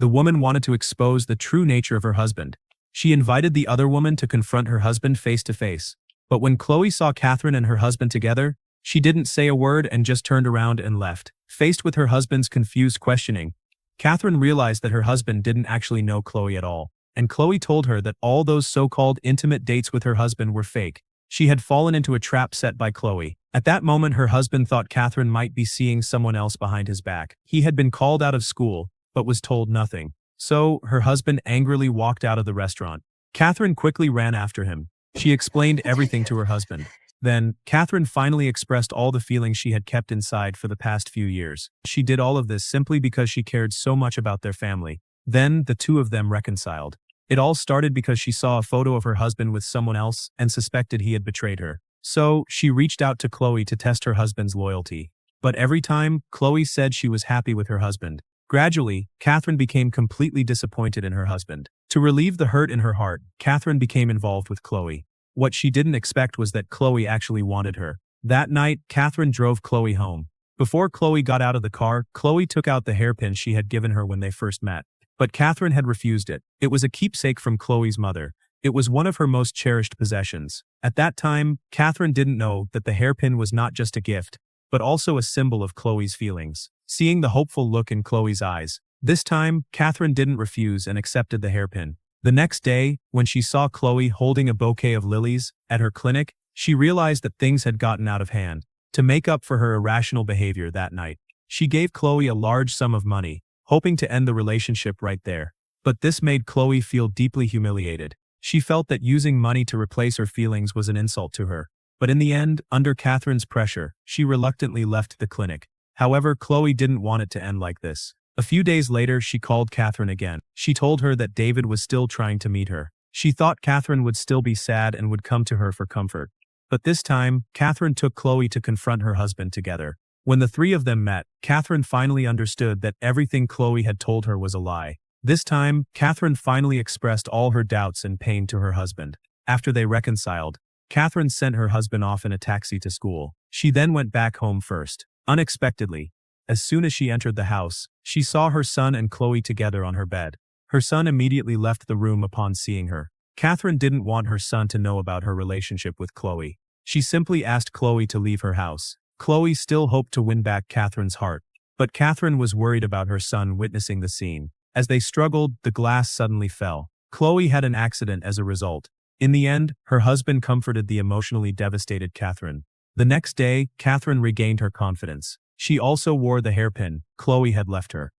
The woman wanted to expose the true nature of her husband. She invited the other woman to confront her husband face to face. But when Chloe saw Catherine and her husband together, she didn't say a word and just turned around and left. Faced with her husband's confused questioning, Catherine realized that her husband didn't actually know Chloe at all. And Chloe told her that all those so-called intimate dates with her husband were fake. She had fallen into a trap set by Chloe. At that moment, her husband thought Catherine might be seeing someone else behind his back. He had been called out of school, but was told nothing. So, her husband angrily walked out of the restaurant. Catherine quickly ran after him. She explained everything to her husband. Then, Catherine finally expressed all the feelings she had kept inside for the past few years. She did all of this simply because she cared so much about their family. Then, the two of them reconciled. It all started because she saw a photo of her husband with someone else and suspected he had betrayed her. So, she reached out to Chloe to test her husband's loyalty. But every time, Chloe said she was happy with her husband. Gradually, Catherine became completely disappointed in her husband. To relieve the hurt in her heart, Catherine became involved with Chloe. What she didn't expect was that Chloe actually wanted her. That night, Catherine drove Chloe home. Before Chloe got out of the car, Chloe took out the hairpin she had given her when they first met. But Catherine had refused it. It was a keepsake from Chloe's mother. It was one of her most cherished possessions. At that time, Catherine didn't know that the hairpin was not just a gift, but also a symbol of Chloe's feelings. Seeing the hopeful look in Chloe's eyes, this time, Catherine didn't refuse and accepted the hairpin. The next day, when she saw Chloe holding a bouquet of lilies at her clinic, she realized that things had gotten out of hand. To make up for her irrational behavior that night, she gave Chloe a large sum of money, hoping to end the relationship right there. But this made Chloe feel deeply humiliated. She felt that using money to replace her feelings was an insult to her. But in the end, under Catherine's pressure, she reluctantly left the clinic. However, Chloe didn't want it to end like this. A few days later, she called Catherine again. She told her that David was still trying to meet her. She thought Catherine would still be sad and would come to her for comfort. But this time, Catherine took Chloe to confront her husband together. When the three of them met, Catherine finally understood that everything Chloe had told her was a lie. This time, Catherine finally expressed all her doubts and pain to her husband. After they reconciled, Catherine sent her husband off in a taxi to school. She then went back home first. Unexpectedly, as soon as she entered the house, she saw her son and Chloe together on her bed. Her son immediately left the room upon seeing her. Catherine didn't want her son to know about her relationship with Chloe. She simply asked Chloe to leave her house. Chloe still hoped to win back Catherine's heart, but Catherine was worried about her son witnessing the scene. As they struggled, the glass suddenly fell. Chloe had an accident as a result. In the end, her husband comforted the emotionally devastated Catherine. The next day, Catherine regained her confidence. She also wore the hairpin Chloe had left her.